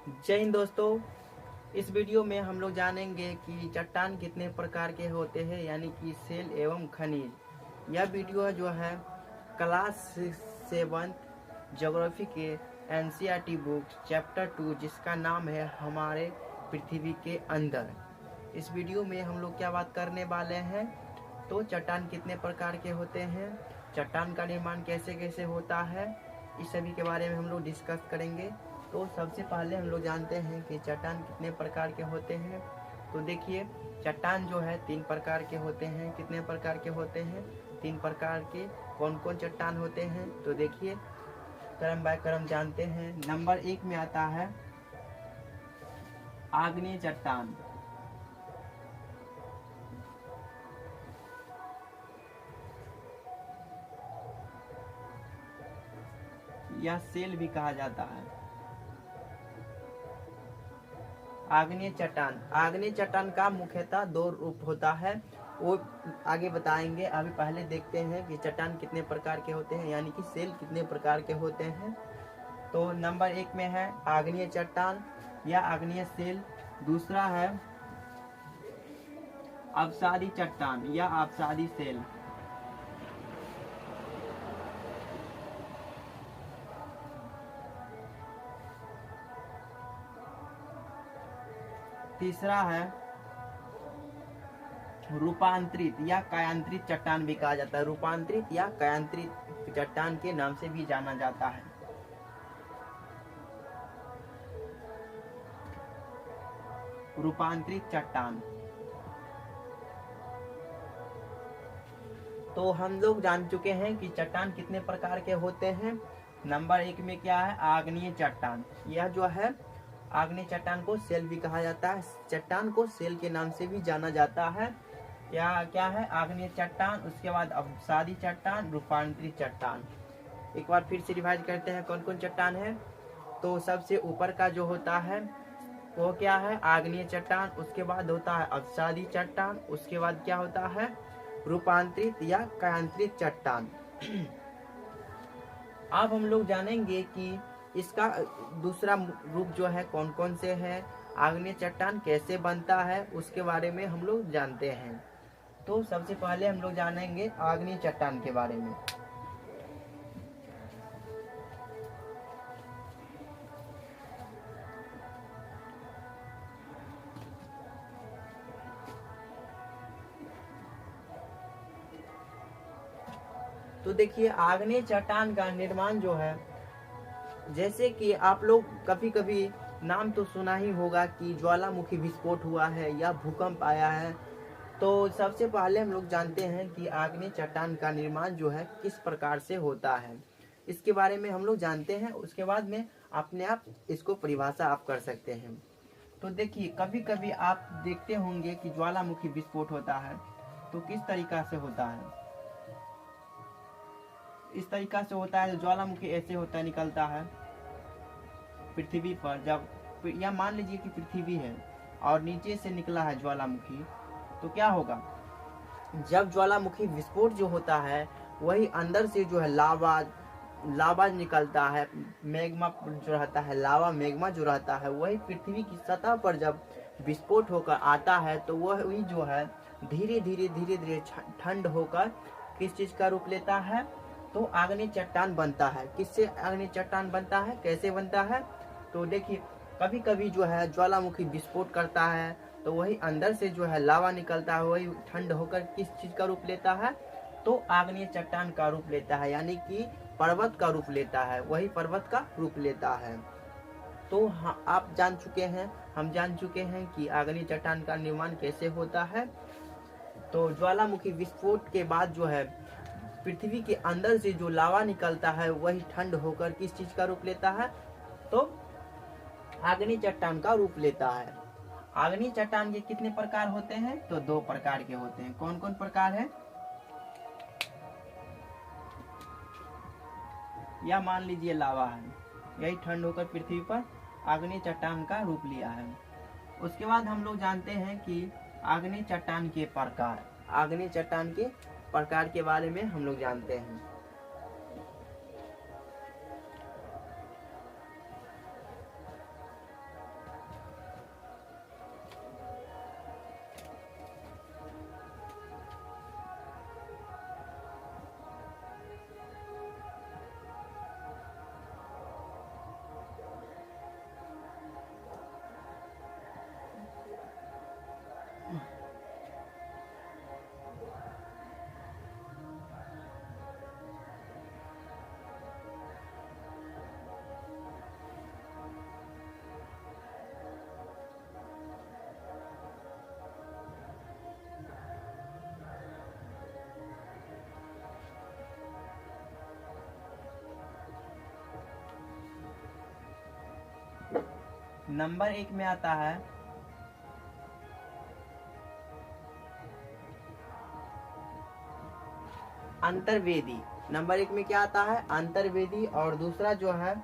जय हिंद दोस्तों। इस वीडियो में हम लोग जानेंगे कि चट्टान कितने प्रकार के होते हैं, यानी कि सेल एवं खनिज। यह वीडियो जो है क्लास 7 ज्योग्राफी के एनसीईआरटी बुक चैप्टर 2, जिसका नाम है हमारे पृथ्वी के अंदर। इस वीडियो में हम लोग क्या बात करने वाले हैं, तो चट्टान कितने प्रकार के होते हैं, चट्टान का निर्माण कैसे कैसे होता है, इस सभी के बारे में हम लोग डिस्कस करेंगे। तो सबसे पहले हम लोग जानते हैं कि चट्टान कितने प्रकार के होते हैं। तो देखिए, चट्टान जो है 3 प्रकार के होते हैं। कितने प्रकार के होते हैं? 3 प्रकार के। कौन कौन चट्टान होते हैं? तो देखिए, क्रम बाय क्रम जानते हैं। नंबर 1 में आता है आग्नेय चट्टान। या सेल भी कहा जाता है। आग्नेय चट्टान। आग्नेय चट्टान का मुख्यतः 2 रूप होता है, वो आगे बताएंगे। अभी पहले देखते हैं कि चट्टान कितने प्रकार के होते हैं, यानी कि सेल कितने प्रकार के होते हैं। तो नंबर 1 में है आग्नेय चट्टान या आग्नेय सेल। दूसरा है अवसादी चट्टान या अवसादी सेल। तीसरा है रूपांतरित या कायांतरित चट्टान भी कहा जाता है। रूपांतरित या कायांतरित चट्टान के नाम से भी जाना जाता है। रूपांतरित चट्टान। तो हम लोग जान चुके हैं कि चट्टान कितने प्रकार के होते हैं। नंबर 1 में क्या है? आग्नेय चट्टान। यह जो है आग्नेय चट्टान को सेल भी कहा जाता है। चट्टान को सेल के नाम से भी जाना जाता है। क्या है? आग्नेय चट्टान, उसके बाद अवसादी चट्टान, रूपांतरित चट्टान। एक बार फिर से रिवाइज करते हैं कौन कौन चट्टान है। तो सबसे ऊपर का जो होता है वो क्या है? आग्नेय चट्टान। उसके बाद होता है अवसादी चट्टान। उसके बाद क्या होता है? रूपांतरित या कायांतरित चट्टान। अब हम लोग जानेंगे कि इसका दूसरा रूप जो है कौन कौन से है, आग्नेय चट्टान कैसे बनता है, उसके बारे में हम लोग जानते हैं। तो सबसे पहले हम लोग जानेंगे आग्नेय चट्टान के बारे में। तो देखिए, आग्नेय चट्टान का निर्माण जो है, जैसे कि आप लोग कभी कभी नाम तो सुना ही होगा कि ज्वालामुखी विस्फोट हुआ है या भूकंप आया है। तो सबसे पहले हम लोग जानते हैं कि आग्नेय चट्टान का निर्माण जो है किस प्रकार से होता है, इसके बारे में हम लोग जानते हैं। उसके बाद में अपने आप इसको परिभाषा आप कर सकते हैं। तो देखिए, कभी कभी आप देखते होंगे कि ज्वालामुखी विस्फोट होता है, तो किस तरीका से होता है? इस तरीका से होता है। ज्वालामुखी ऐसे होता है, निकलता है पृथ्वी पर। जब या मान लीजिए कि पृथ्वी है और नीचे से निकला है ज्वालामुखी, तो क्या होगा? जब ज्वालामुखी विस्फोट जो होता है, वही अंदर से जो है लावा निकलता है। मैग्मा जो रहता है, लावा मैग्मा जो रहता है, वही पृथ्वी की सतह पर जब विस्फोट होकर आता है, तो वही जो है धीरे धीरे ठंड होकर किस चीज का रूप लेता है? तो आग्नेय चट्टान बनता है। किससे आग्नेय चट्टान बनता है, कैसे बनता है? तो देखिए, कभी कभी जो है ज्वालामुखी विस्फोट करता है, तो वही अंदर से जो है लावा निकलता है, वही ठंड होकर किस चीज का रूप लेता है? तो आग्नेय चट्टान का रूप लेता है, यानी कि पर्वत का रूप लेता है। वही पर्वत का रूप लेता है। तो आप जान चुके हैं, हम जान चुके हैं कि आग्नेय चट्टान का निर्माण कैसे होता है। तो ज्वालामुखी विस्फोट के बाद जो है पृथ्वी के अंदर से जो लावा निकलता है, वही ठंड होकर किस चीज का रूप लेता है? तो आग्नेय चट्टान का रूप लेता है। आग्नेय चट्टान के कितने प्रकार होते हैं? तो 2 प्रकार के होते हैं। कौन कौन प्रकार है? या मान लीजिए लावा है, यही ठंड होकर पृथ्वी पर आग्नेय चट्टान का रूप लिया है। उसके बाद हम लोग जानते हैं कि आग्नेय चट्टान के प्रकार। आग्नेय चट्टान के प्रकार के बारे में हम लोग जानते हैं। नंबर 1 में आता है अंतर्वेदी। नंबर 1 में क्या आता है? अंतर्वेदी। और दूसरा जो है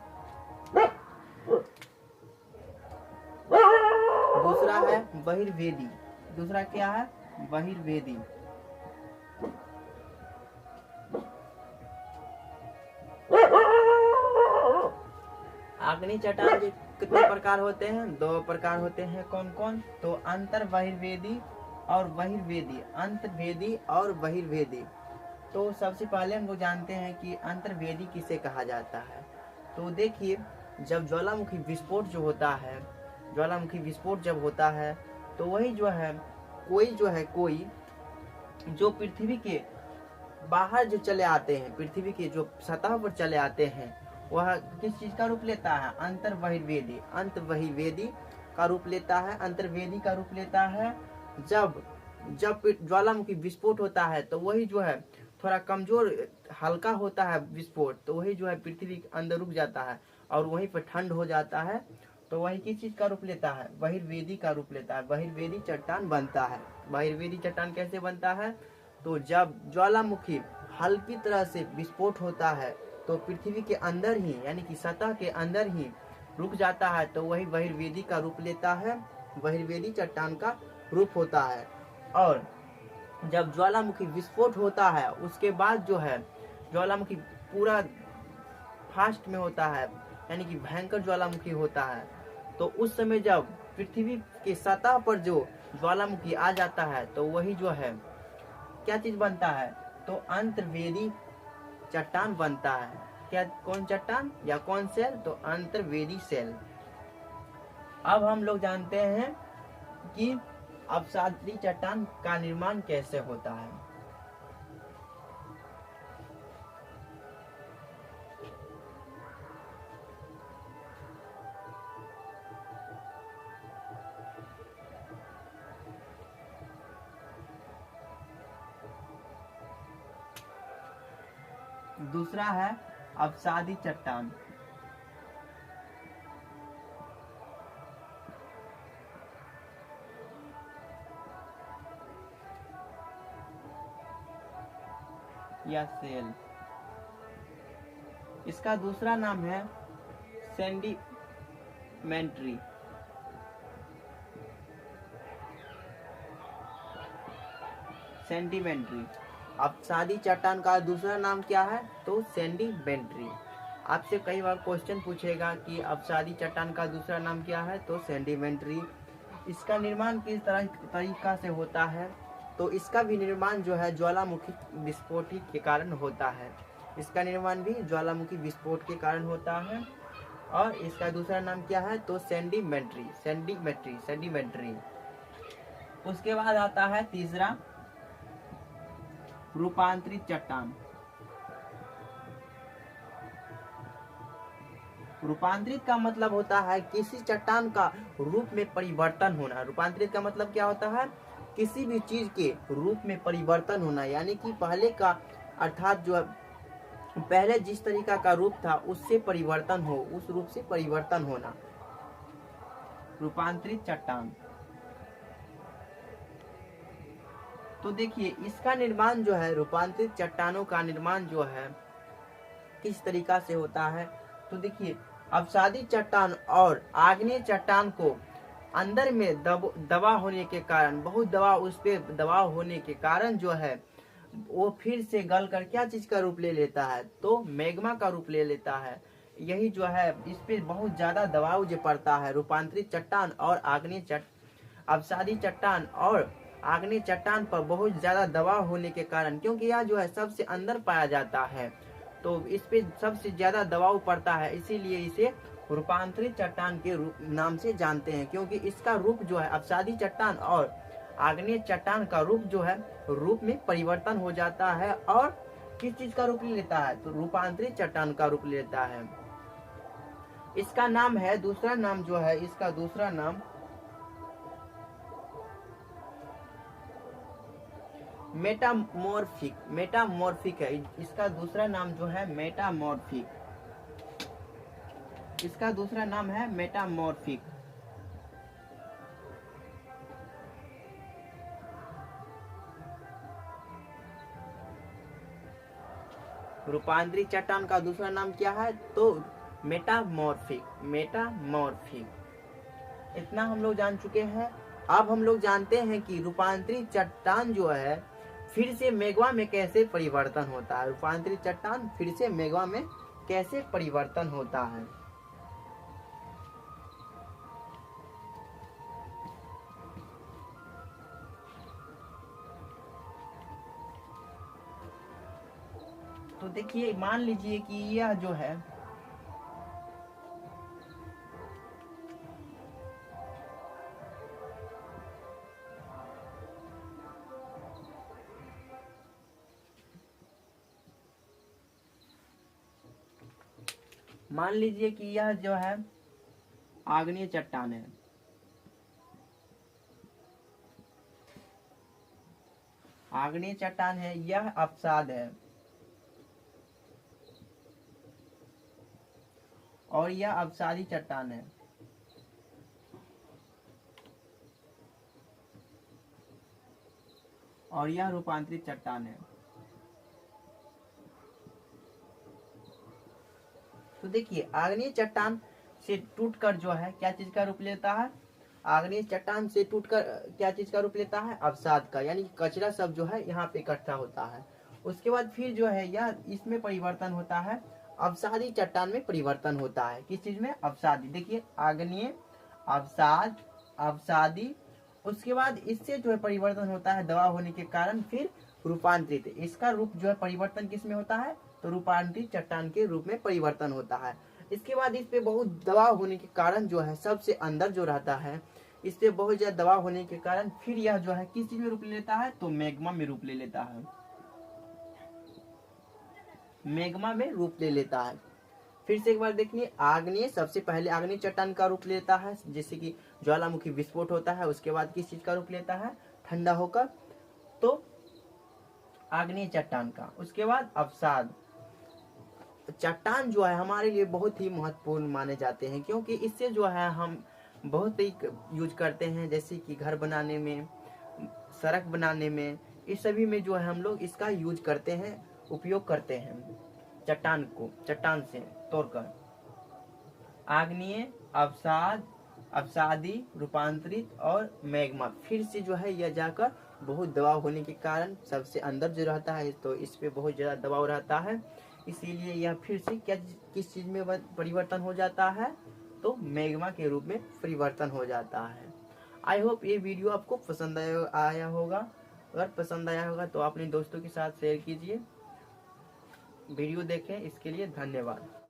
बहिर्वेदी। दूसरा क्या है? बहिर्वेदी। आग्नेय चट्टान के कितने प्रकार होते हैं? 2 प्रकार होते हैं। कौन कौन? तो अंतर बहिर्वेदी और बहिर्वेदी। अंतर्वेदी और बहिर्वेदी। तो सबसे पहले हम लोग जानते हैं कि अंतर्वेदी किसे कहा जाता है। तो देखिए, जब ज्वालामुखी विस्फोट जो होता है, ज्वालामुखी विस्फोट जब होता है तो वही जो है कोई जो पृथ्वी के बाहर जो चले आते हैं, पृथ्वी के जो सतह पर चले आते हैं, वह किस चीज का रूप लेता है? अंतर बहिर्वेदी। अंत बहिर्वेदी का रूप लेता है, अंतर्वेदी का रूप लेता है। जब ज्वालामुखी विस्फोट होता है तो वही जो है थोड़ा कमजोर हल्का होता है विस्फोट, तो वही जो है पृथ्वी के अंदर रुक जाता है और वहीं पर ठंड हो जाता है, तो वही किस चीज का रूप लेता है? बहिर्वेदी का रूप लेता है। बहिर्वेदी चट्टान बनता है। बहिर्वेदी चट्टान कैसे बनता है? तो जब ज्वालामुखी हल्की तरह से विस्फोट होता है तो पृथ्वी के अंदर ही, यानी कि सतह के अंदर ही रुक जाता है, तो वही बहिर्वेदी का रूप लेता है। बहिर्वेदी चट्टान का रूप होता है। और जब ज्वालामुखी विस्फोट होता है उसके बाद जो है ज्वालामुखी पूरा फास्ट में होता है, यानी कि भयंकर ज्वालामुखी होता है, तो उस समय जब पृथ्वी के सतह पर जो ज्वालामुखी आ जाता है तो वही जो है क्या चीज बनता है? तो अंतर्वेदी चट्टान बनता है। क्या? कौन चट्टान या कौन सेल? तो अंतर्वेदी सेल। अब हम लोग जानते हैं कि अपसादी चट्टान का निर्माण कैसे होता है। दूसरा है अपसादी चट्टान। या सेल। इसका दूसरा नाम है सेंडिमेंट्री। सेंडिमेंट्री। अपसादी चट्टान का दूसरा नाम क्या है? तो सेंडिमेंट्री। आपसे कई बार क्वेश्चन पूछेगा कि अपसादी चट्टान का दूसरा नाम क्या है? तो सेंडिमेंट्री। इसका निर्माण किस तरीका से होता है? तो इसका भी निर्माण जो है ज्वालामुखी विस्फोट के कारण होता है। इसका निर्माण भी ज्वालामुखी विस्फोट के कारण होता है। और इसका दूसरा नाम क्या है? तो सेंडिमेंट्री। सेंडिमेंट्री। सेंडिमेंट्री। उसके बाद आता है तीसरा रूपांतरित चट्टान। रूपांतरित का मतलब होता है किसी चट्टान का रूप में परिवर्तन होना। रूपांतरित का मतलब क्या होता है? किसी भी चीज के रूप में परिवर्तन होना, यानी कि पहले का अर्थात जो पहले जिस तरीका का रूप था उससे परिवर्तन हो, उस रूप से परिवर्तन होना, रूपांतरित चट्टान। तो देखिए, इसका निर्माण जो है, रूपांतरित चट्टानों का निर्माण जो है किस तरीका से होता है? तो देखिए, अपसादी चट्टान और आग्नेय चट्टान को अंदर में दबाव होने के कारण, बहुत दबाव, उस पे दबाव होने के कारण जो है वो फिर से गल कर क्या चीज का रूप ले लेता है? तो मैग्मा का रूप ले लेता है। यही जो है, इस पे बहुत ज्यादा दबाव जो पड़ता है रूपांतरित चट्टान और अपसादी चट्टान और आग्नेय चट्टान पर बहुत ज्यादा दबाव होने के कारण, क्योंकि यह जो है सबसे अंदर पाया जाता है, तो इस पे सबसे ज्यादा दबाव पड़ता है, इसीलिए इसे रूपांतरित चट्टान के रूप नाम से जानते हैं। क्योंकि इसका रूप जो है अपसादी चट्टान और आग्नेय चट्टान का रूप जो है रूप में परिवर्तन हो जाता है और किस चीज का रूप ले लेता है? तो रूपांतरित चट्टान का रूप लेता है। इसका नाम है, दूसरा नाम जो है, इसका दूसरा नाम मेटामॉर्फिक। मेटामॉर्फिक है। इसका दूसरा नाम जो है मेटामॉर्फिक। इसका दूसरा नाम है मेटामॉर्फिक। रूपांतरित चट्टान का दूसरा नाम क्या है? तो मेटामॉर्फिक। इतना हम लोग जान चुके हैं। अब हम लोग जानते हैं कि रूपांतरित चट्टान जो है फिर से मेगमा में कैसे परिवर्तन होता है। रूपांतरित चट्टान फिर से मेगमा में कैसे परिवर्तन होता है। तो देखिए, मान लीजिए कि यह जो है मान लीजिए कि यह जो है आग्नेय चट्टान है। आग्नेय चट्टान है, यह अवसाद है और यह अवसादी चट्टान है। और यह रूपांतरित चट्टान है। तो देखिए, आग्नेय चट्टान से टूटकर जो है क्या चीज का रूप लेता है? आग्नेय चट्टान से टूटकर क्या चीज का रूप लेता है? अवसाद का, यानी कचरा सब जो है यहाँ पे इकट्ठा होता है। उसके बाद फिर जो है यह इसमें परिवर्तन होता है, अवसादी चट्टान में परिवर्तन होता है। किस चीज में? अवसादी। देखिए, आग्नेय, अवसाद, अवसादी। उसके बाद इससे जो है परिवर्तन होता है दबाव होने के कारण, फिर रूपांतरित। इसका रूप जो है परिवर्तन किस में होता है? तो रूपांतरित चट्टान के रूप में परिवर्तन होता है। इसके बाद इस पे बहुत दबाव होने के कारण जो है सबसे अंदर जो रहता है, इस पे बहुत ज्यादा दबाव होने के कारण फिर यह जो है किस चीज में रूप ले लेता है? तो मैग्मा में रूप ले लेता है। मैग्मा में रूप ले लेता है। फिर से एक बार देखिए, आग्नेय सबसे पहले आग्नेय चट्टान का रूप लेता है, जैसे कि ज्वालामुखी विस्फोट होता है। उसके बाद किस चीज का रूप लेता है? ठंडा होकर, तो आग्नेय चट्टान का। उसके बाद अवसाद। चट्टान जो है हमारे लिए बहुत ही महत्वपूर्ण माने जाते हैं, क्योंकि इससे जो है हम बहुत ही यूज करते हैं, जैसे कि घर बनाने में, सड़क बनाने में, इस सभी में जो है हम लोग इसका यूज करते हैं, उपयोग करते हैं चट्टान को, चट्टान से तोड़कर। आग्नेय, अवसाद, अवसादी, रूपांतरित और मैग्मा। फिर से जो है यह जाकर बहुत दबाव होने के कारण सबसे अंदर जो रहता है, तो इस पे बहुत ज्यादा दबाव रहता है, इसीलिए यह फिर से क्या किस चीज में परिवर्तन हो जाता है? तो मैग्मा के रूप में परिवर्तन हो जाता है। आई होप ये वीडियो आपको पसंद आया होगा। अगर पसंद आया होगा तो अपने दोस्तों के साथ शेयर कीजिए। वीडियो देखें, इसके लिए धन्यवाद।